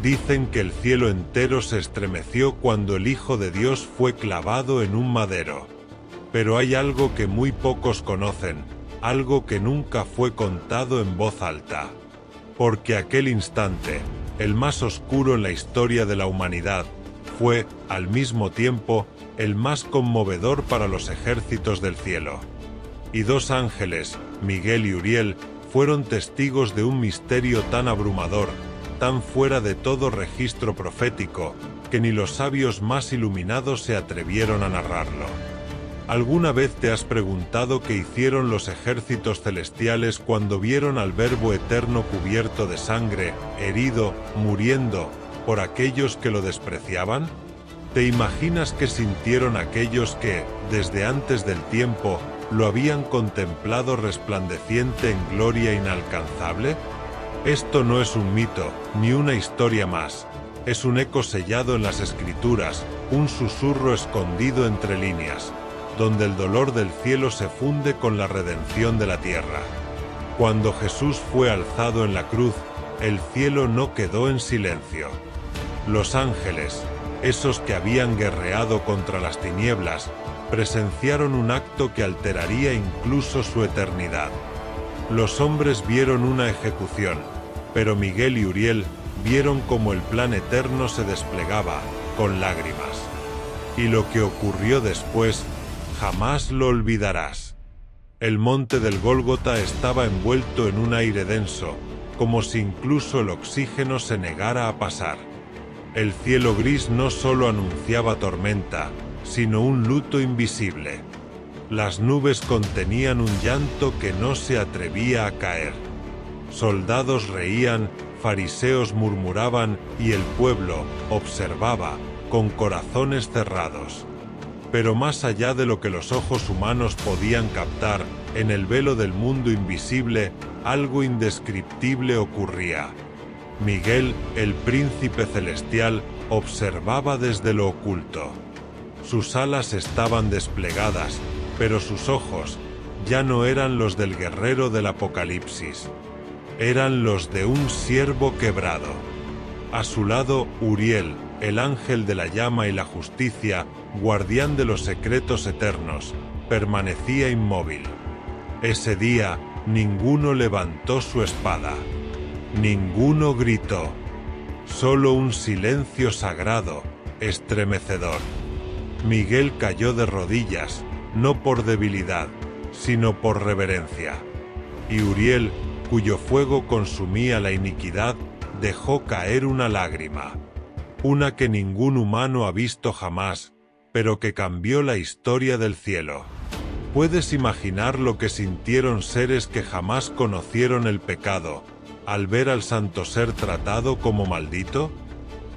Dicen que el cielo entero se estremeció cuando el Hijo de Dios fue clavado en un madero. Pero hay algo que muy pocos conocen, algo que nunca fue contado en voz alta. Porque aquel instante, el más oscuro en la historia de la humanidad, fue, al mismo tiempo, el más conmovedor para los ejércitos del cielo. Y dos ángeles, Miguel y Uriel, fueron testigos de un misterio tan abrumador, tan fuera de todo registro profético, que ni los sabios más iluminados se atrevieron a narrarlo. ¿Alguna vez te has preguntado qué hicieron los ejércitos celestiales cuando vieron al Verbo eterno cubierto de sangre, herido, muriendo, por aquellos que lo despreciaban? ¿Te imaginas qué sintieron aquellos que, desde antes del tiempo, lo habían contemplado resplandeciente en gloria inalcanzable? Esto no es un mito, ni una historia más. Es un eco sellado en las Escrituras, un susurro escondido entre líneas, donde el dolor del cielo se funde con la redención de la tierra. Cuando Jesús fue alzado en la cruz, el cielo no quedó en silencio. Los ángeles, esos que habían guerreado contra las tinieblas, presenciaron un acto que alteraría incluso su eternidad. Los hombres vieron una ejecución, pero Miguel y Uriel vieron cómo el plan eterno se desplegaba, con lágrimas. Y lo que ocurrió después, jamás lo olvidarás. El monte del Gólgota estaba envuelto en un aire denso, como si incluso el oxígeno se negara a pasar. El cielo gris no solo anunciaba tormenta, sino un luto invisible. Las nubes contenían un llanto que no se atrevía a caer. Soldados reían, fariseos murmuraban y el pueblo observaba, con corazones cerrados. Pero más allá de lo que los ojos humanos podían captar, en el velo del mundo invisible, algo indescriptible ocurría. Miguel, el príncipe celestial, observaba desde lo oculto. Sus alas estaban desplegadas, pero sus ojos ya no eran los del guerrero del Apocalipsis. Eran los de un siervo quebrado. A su lado, Uriel, el ángel de la llama y la justicia, guardián de los secretos eternos, permanecía inmóvil. Ese día, ninguno levantó su espada. Ninguno gritó. Solo un silencio sagrado, estremecedor. Miguel cayó de rodillas, no por debilidad, sino por reverencia. Y Uriel, cuyo fuego consumía la iniquidad, dejó caer una lágrima. Una que ningún humano ha visto jamás, pero que cambió la historia del cielo. ¿Puedes imaginar lo que sintieron seres que jamás conocieron el pecado, al ver al santo ser tratado como maldito?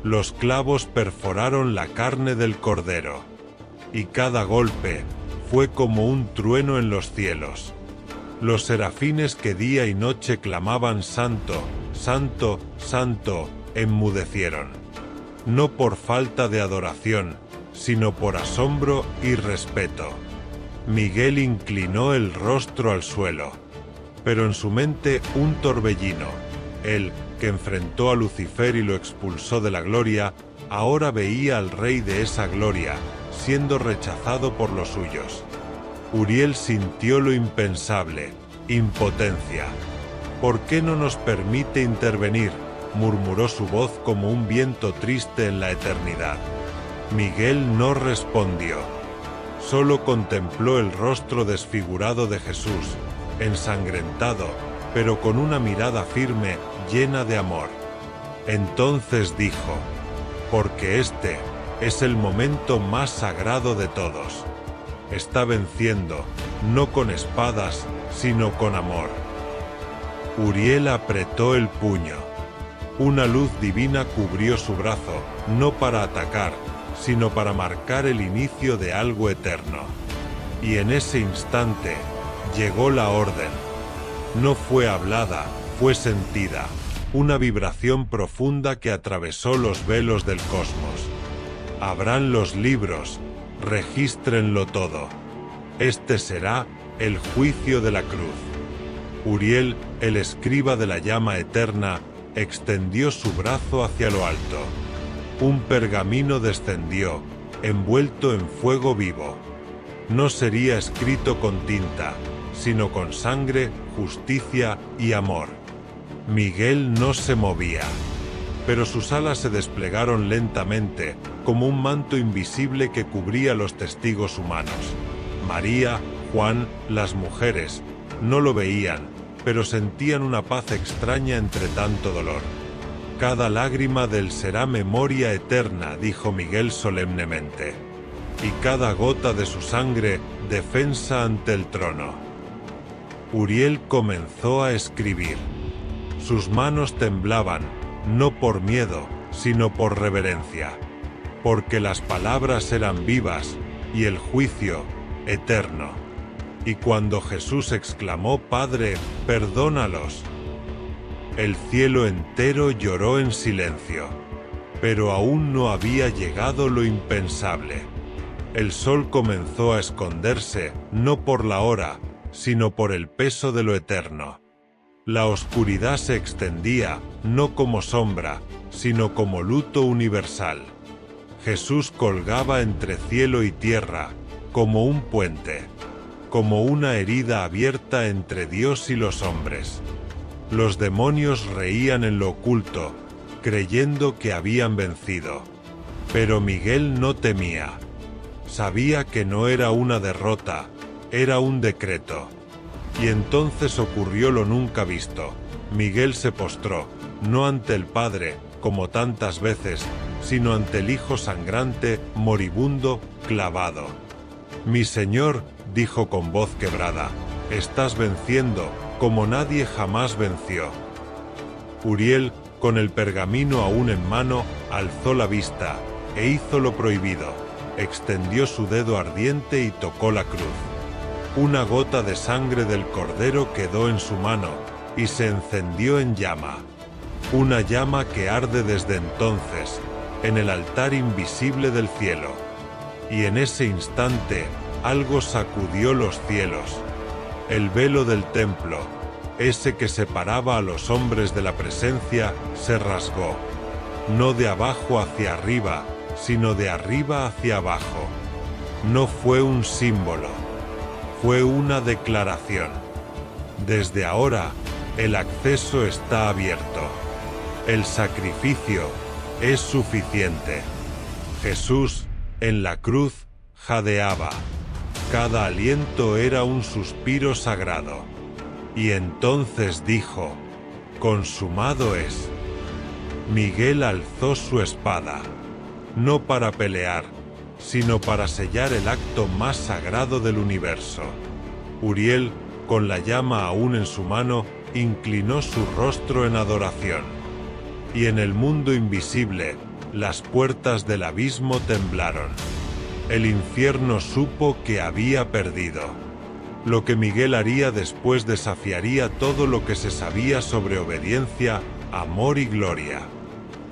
Los clavos perforaron la carne del Cordero. Y cada golpe fue como un trueno en los cielos. Los serafines que día y noche clamaban Santo, Santo, Santo, enmudecieron. No por falta de adoración, sino por asombro y respeto. Miguel inclinó el rostro al suelo, pero en su mente un torbellino. Él, que enfrentó a Lucifer y lo expulsó de la gloria, ahora veía al rey de esa gloria, siendo rechazado por los suyos. Uriel sintió lo impensable, impotencia. ¿Por qué no nos permite intervenir?, murmuró su voz como un viento triste en la eternidad. Miguel no respondió. Solo contempló el rostro desfigurado de Jesús, ensangrentado, pero con una mirada firme, llena de amor. Entonces dijo: porque este es el momento más sagrado de todos. Está venciendo, no con espadas, sino con amor. Uriel apretó el puño. Una luz divina cubrió su brazo, no para atacar, sino para marcar el inicio de algo eterno. Y en ese instante, llegó la orden. No fue hablada, fue sentida, una vibración profunda que atravesó los velos del cosmos. Abran los libros, regístrenlo todo. Este será el juicio de la cruz. Uriel, el escriba de la llama eterna, extendió su brazo hacia lo alto. Un pergamino descendió, envuelto en fuego vivo. No sería escrito con tinta, sino con sangre, justicia y amor. Miguel no se movía, pero sus alas se desplegaron lentamente, como un manto invisible que cubría los testigos humanos. María, Juan, las mujeres, no lo veían, pero sentían una paz extraña entre tanto dolor. Cada lágrima del será memoria eterna, dijo Miguel solemnemente, y cada gota de su sangre, defensa ante el trono. Uriel comenzó a escribir. Sus manos temblaban, no por miedo, sino por reverencia, porque las palabras eran vivas, y el juicio, eterno. Y cuando Jesús exclamó: Padre, perdónalos, el cielo entero lloró en silencio. Pero aún no había llegado lo impensable. El sol comenzó a esconderse, no por la hora, sino por el peso de lo eterno. La oscuridad se extendía, no como sombra, sino como luto universal. Jesús colgaba entre cielo y tierra, como un puente, como una herida abierta entre Dios y los hombres. Los demonios reían en lo oculto, creyendo que habían vencido. Pero Miguel no temía. Sabía que no era una derrota, era un decreto. Y entonces ocurrió lo nunca visto. Miguel se postró, no ante el Padre, como tantas veces, sino ante el Hijo sangrante, moribundo, clavado. Mi Señor, dijo con voz quebrada, estás venciendo, como nadie jamás venció. Uriel, con el pergamino aún en mano, alzó la vista, e hizo lo prohibido. Extendió su dedo ardiente y tocó la cruz. Una gota de sangre del cordero quedó en su mano, y se encendió en llama. Una llama que arde desde entonces, en el altar invisible del cielo. Y en ese instante, algo sacudió los cielos. El velo del templo, ese que separaba a los hombres de la presencia, se rasgó. No de abajo hacia arriba, sino de arriba hacia abajo. No fue un símbolo. Fue una declaración. Desde ahora, el acceso está abierto. El sacrificio es suficiente. Jesús, en la cruz, jadeaba. Cada aliento era un suspiro sagrado. Y entonces dijo: consumado es. Miguel alzó su espada, no para pelear, sino para sellar el acto más sagrado del universo. Uriel, con la llama aún en su mano, inclinó su rostro en adoración. Y en el mundo invisible, las puertas del abismo temblaron. El infierno supo que había perdido. Lo que Miguel haría después desafiaría todo lo que se sabía sobre obediencia, amor y gloria.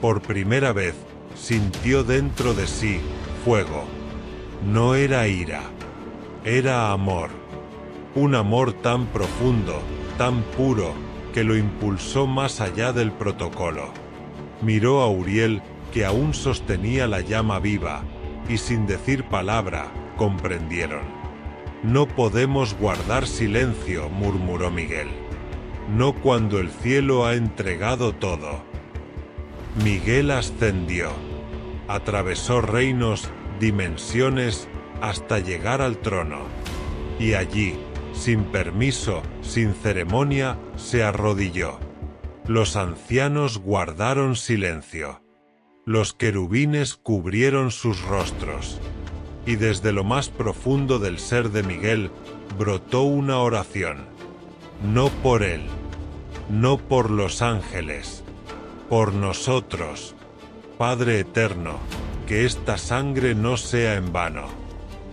Por primera vez, sintió dentro de sí fuego. No era ira, era amor. Un amor tan profundo, tan puro, que lo impulsó más allá del protocolo. Miró a Uriel, que aún sostenía la llama viva, y sin decir palabra, comprendieron. No podemos guardar silencio, murmuró Miguel. No cuando el cielo ha entregado todo. Miguel ascendió. Atravesó reinos, dimensiones, hasta llegar al trono. Y allí, sin permiso, sin ceremonia, se arrodilló. Los ancianos guardaron silencio. Los querubines cubrieron sus rostros. Y desde lo más profundo del ser de Miguel, brotó una oración. No por él, no por los ángeles, por nosotros. Padre eterno, que esta sangre no sea en vano.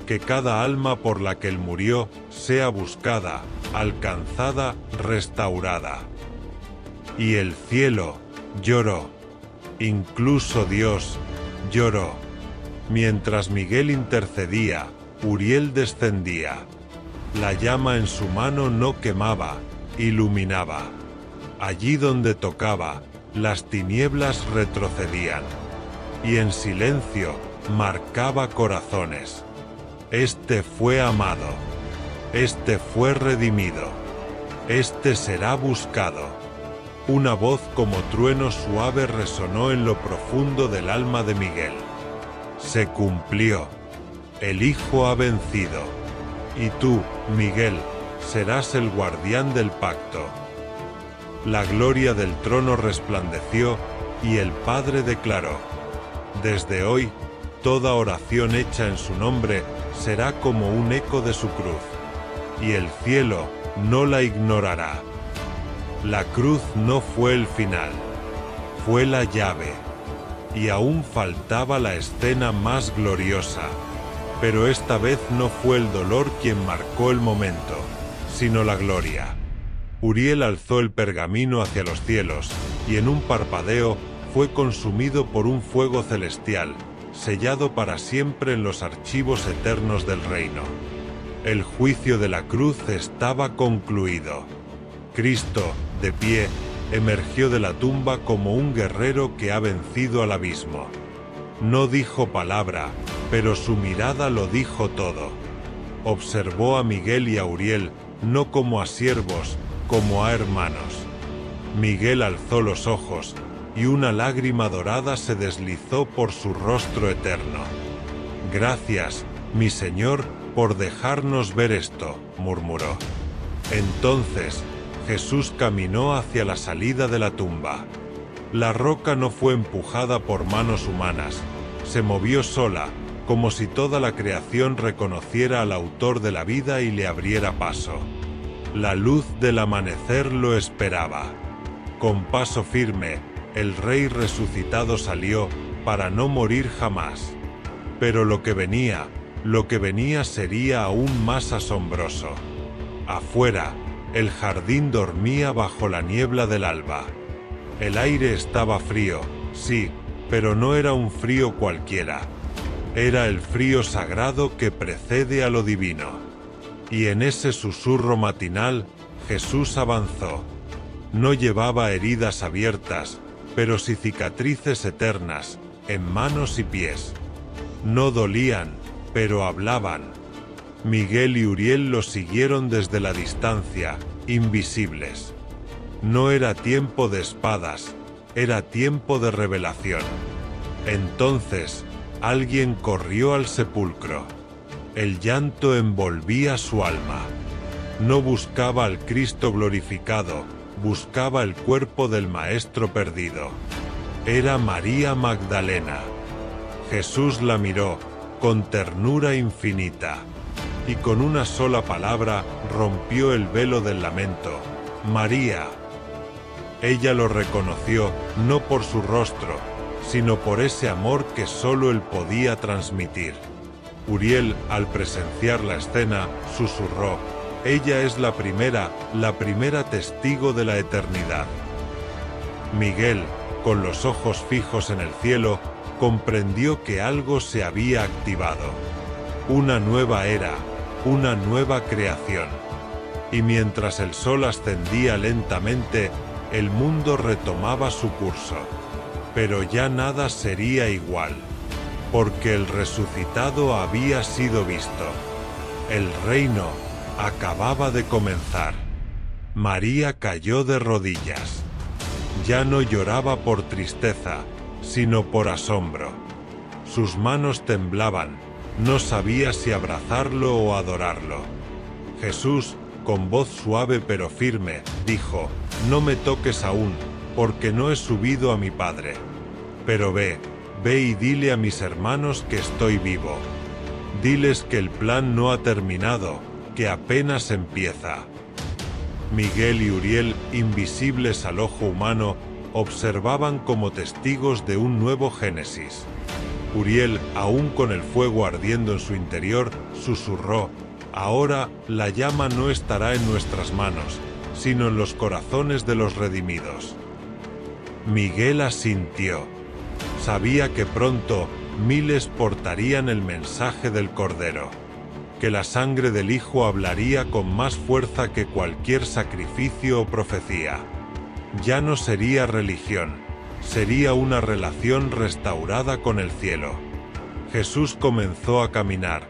Que cada alma por la que él murió sea buscada, alcanzada, restaurada. Y el cielo lloró. Incluso Dios lloró. Mientras Miguel intercedía, Uriel descendía. La llama en su mano no quemaba, iluminaba. Allí donde tocaba, las tinieblas retrocedían. Y en silencio marcaba corazones. Este fue amado. Este fue redimido. Este será buscado. Una voz como trueno suave resonó en lo profundo del alma de Miguel. Se cumplió. El Hijo ha vencido. Y tú, Miguel, serás el guardián del pacto. La gloria del trono resplandeció, y el Padre declaró: desde hoy, toda oración hecha en su nombre será como un eco de su cruz, y el cielo no la ignorará. La cruz no fue el final, fue la llave, y aún faltaba la escena más gloriosa, pero esta vez no fue el dolor quien marcó el momento, sino la gloria. Uriel alzó el pergamino hacia los cielos, y en un parpadeo fue consumido por un fuego celestial, sellado para siempre en los archivos eternos del reino. El juicio de la cruz estaba concluido. Cristo, de pie, emergió de la tumba como un guerrero que ha vencido al abismo. No dijo palabra, pero su mirada lo dijo todo. Observó a Miguel y a Uriel, no como a siervos, como a hermanos. Miguel alzó los ojos, y una lágrima dorada se deslizó por su rostro eterno. «Gracias, mi Señor, por dejarnos ver esto», murmuró. Entonces, Jesús caminó hacia la salida de la tumba. La roca no fue empujada por manos humanas, se movió sola, como si toda la creación reconociera al autor de la vida y le abriera paso. La luz del amanecer lo esperaba. Con paso firme, el Rey resucitado salió, para no morir jamás. Pero lo que venía sería aún más asombroso. Afuera, el jardín dormía bajo la niebla del alba. El aire estaba frío, sí, pero no era un frío cualquiera. Era el frío sagrado que precede a lo divino. Y en ese susurro matinal, Jesús avanzó. No llevaba heridas abiertas, pero sí cicatrices eternas, en manos y pies. No dolían, pero hablaban. Miguel y Uriel lo siguieron desde la distancia, invisibles. No era tiempo de espadas, era tiempo de revelación. Entonces, alguien corrió al sepulcro. El llanto envolvía su alma. No buscaba al Cristo glorificado, buscaba el cuerpo del Maestro perdido. Era María Magdalena. Jesús la miró, con ternura infinita, y con una sola palabra rompió el velo del lamento: «María». Ella lo reconoció, no por su rostro, sino por ese amor que solo él podía transmitir. Uriel, al presenciar la escena, susurró: «Ella es la primera testigo de la eternidad». Miguel, con los ojos fijos en el cielo, comprendió que algo se había activado. Una nueva era, una nueva creación. Y mientras el sol ascendía lentamente, el mundo retomaba su curso. Pero ya nada sería igual, porque el resucitado había sido visto. El reino acababa de comenzar. María cayó de rodillas. Ya no lloraba por tristeza, sino por asombro. Sus manos temblaban, no sabía si abrazarlo o adorarlo. Jesús, con voz suave pero firme, dijo: «No me toques aún, porque no he subido a mi Padre. Pero ve y dile a mis hermanos que estoy vivo. Diles que el plan no ha terminado, que apenas empieza». Miguel y Uriel, invisibles al ojo humano, observaban como testigos de un nuevo Génesis. Uriel, aún con el fuego ardiendo en su interior, susurró: «Ahora la llama no estará en nuestras manos, sino en los corazones de los redimidos». Miguel asintió. Sabía que pronto miles portarían el mensaje del Cordero, que la sangre del Hijo hablaría con más fuerza que cualquier sacrificio o profecía. Ya no sería religión, sería una relación restaurada con el cielo. Jesús comenzó a caminar,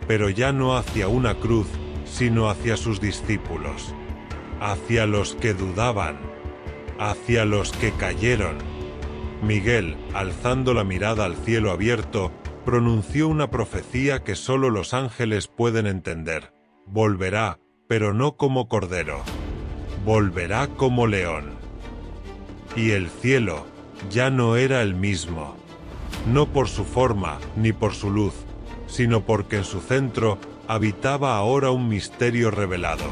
pero ya no hacia una cruz, sino hacia sus discípulos, hacia los que dudaban, hacia los que cayeron. Miguel, alzando la mirada al cielo abierto, pronunció una profecía que solo los ángeles pueden entender. Volverá, pero no como cordero. Volverá como león. Y el cielo ya no era el mismo. No por su forma, ni por su luz, sino porque en su centro habitaba ahora un misterio revelado.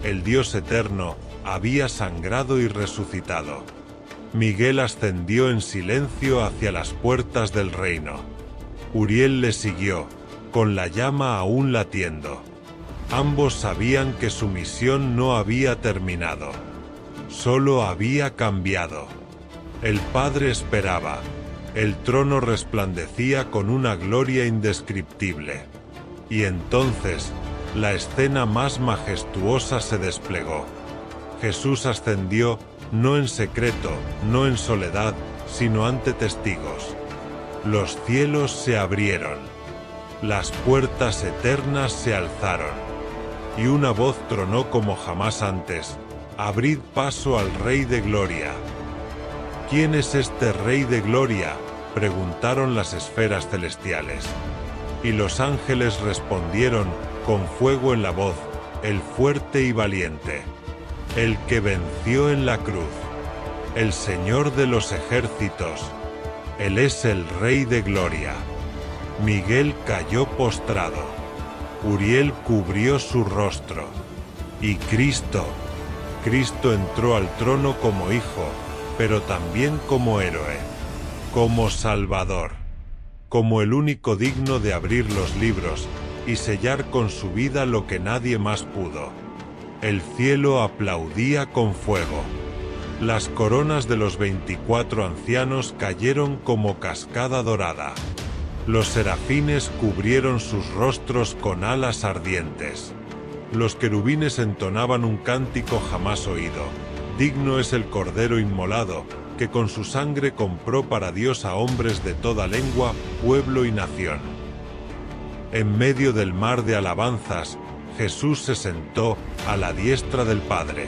El Dios eterno había sangrado y resucitado. Miguel ascendió en silencio hacia las puertas del reino. Uriel le siguió, con la llama aún latiendo. Ambos sabían que su misión no había terminado. Solo había cambiado. El Padre esperaba. El trono resplandecía con una gloria indescriptible. Y entonces, la escena más majestuosa se desplegó. Jesús ascendió, no en secreto, no en soledad, sino ante testigos. Los cielos se abrieron. Las puertas eternas se alzaron. Y una voz tronó como jamás antes: «Abrid paso al Rey de Gloria». «¿Quién es este Rey de Gloria?», preguntaron las esferas celestiales. Y los ángeles respondieron, con fuego en la voz: «El fuerte y valiente, el que venció en la cruz, el Señor de los ejércitos, Él es el Rey de Gloria». Miguel cayó postrado. Uriel cubrió su rostro. Y Cristo entró al trono como hijo, pero también como héroe, como Salvador, como el único digno de abrir los libros y sellar con su vida lo que nadie más pudo. El cielo aplaudía con fuego. Las coronas de los 24 ancianos cayeron como cascada dorada. Los serafines cubrieron sus rostros con alas ardientes. Los querubines entonaban un cántico jamás oído. Digno es el Cordero inmolado, que con su sangre compró para Dios a hombres de toda lengua, pueblo y nación. En medio del mar de alabanzas, Jesús se sentó a la diestra del Padre,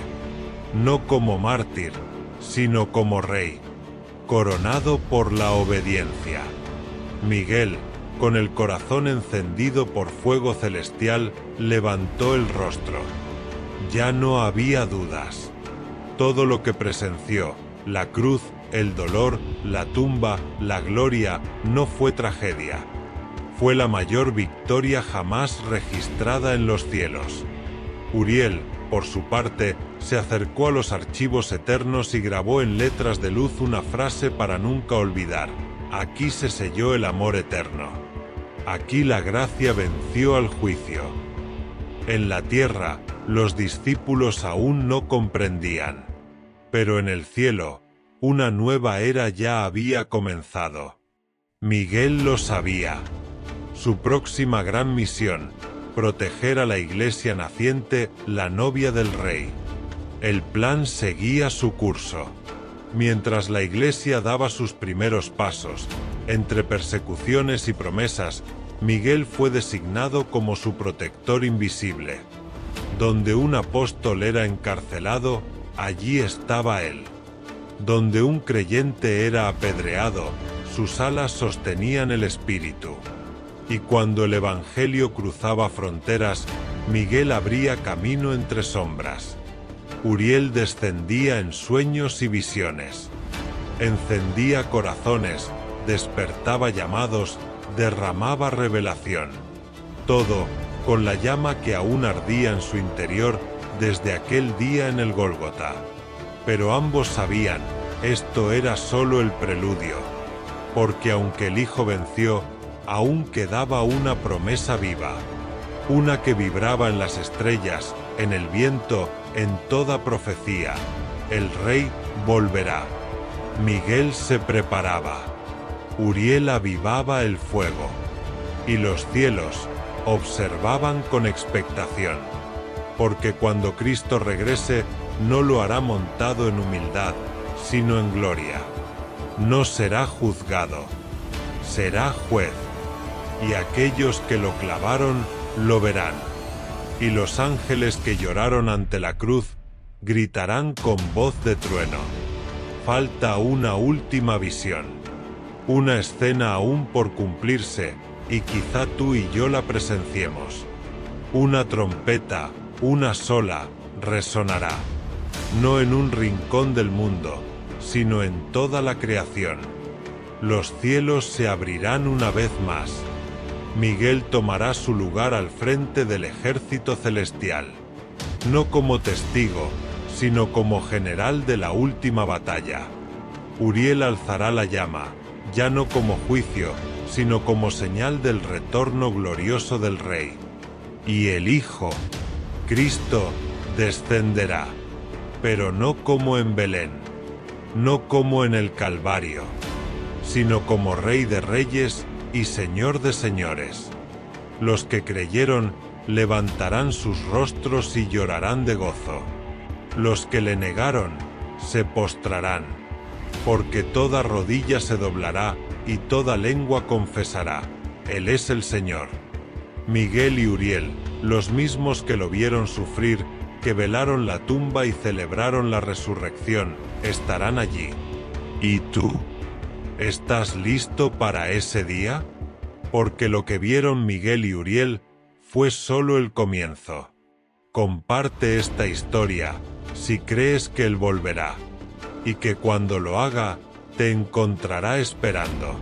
no como mártir, sino como Rey, coronado por la obediencia. Miguel, con el corazón encendido por fuego celestial, levantó el rostro. Ya no había dudas. Todo lo que presenció, la cruz, el dolor, la tumba, la gloria, no fue tragedia. Fue la mayor victoria jamás registrada en los cielos. Uriel, por su parte, se acercó a los archivos eternos y grabó en letras de luz una frase para nunca olvidar: «Aquí se selló el amor eterno. Aquí la gracia venció al juicio». En la tierra, los discípulos aún no comprendían. Pero en el cielo, una nueva era ya había comenzado. Miguel lo sabía. Su próxima gran misión: proteger a la iglesia naciente, la novia del Rey. El plan seguía su curso. Mientras la iglesia daba sus primeros pasos, entre persecuciones y promesas, Miguel fue designado como su protector invisible. Donde un apóstol era encarcelado, allí estaba él. Donde un creyente era apedreado, sus alas sostenían el espíritu. Y cuando el evangelio cruzaba fronteras, Miguel abría camino entre sombras. Uriel descendía en sueños y visiones. Encendía corazones, despertaba llamados, derramaba revelación. Todo, con la llama que aún ardía en su interior desde aquel día en el Gólgota. Pero ambos sabían, esto era solo el preludio. Porque aunque el Hijo venció, aún quedaba una promesa viva. Una que vibraba en las estrellas, en el viento, en toda profecía. El Rey volverá. Miguel se preparaba. Uriel avivaba el fuego. Y los cielos observaban con expectación. Porque cuando Cristo regrese, no lo hará montado en humildad, sino en gloria. No será juzgado, será juez, y aquellos que lo clavaron lo verán. Y los ángeles que lloraron ante la cruz gritarán con voz de trueno. Falta una última visión, una escena aún por cumplirse, y quizá tú y yo la presenciemos. Una trompeta, una sola, resonará, no en un rincón del mundo, sino en toda la creación. Los cielos se abrirán una vez más. Miguel tomará su lugar al frente del ejército celestial, no como testigo, sino como general de la última batalla. Uriel alzará la llama, ya no como juicio, sino como señal del retorno glorioso del Rey. Y el Hijo, Cristo, descenderá, pero no como en Belén, no como en el Calvario, sino como Rey de Reyes y Señor de Señores. Los que creyeron levantarán sus rostros y llorarán de gozo. Los que le negaron se postrarán, porque toda rodilla se doblará y toda lengua confesará: Él es el Señor. Miguel y Uriel, los mismos que lo vieron sufrir, que velaron la tumba y celebraron la resurrección, estarán allí. ¿Y tú? ¿Estás listo para ese día? Porque lo que vieron Miguel y Uriel fue solo el comienzo. Comparte esta historia, si crees que Él volverá, y que cuando lo haga, te encontrará esperando.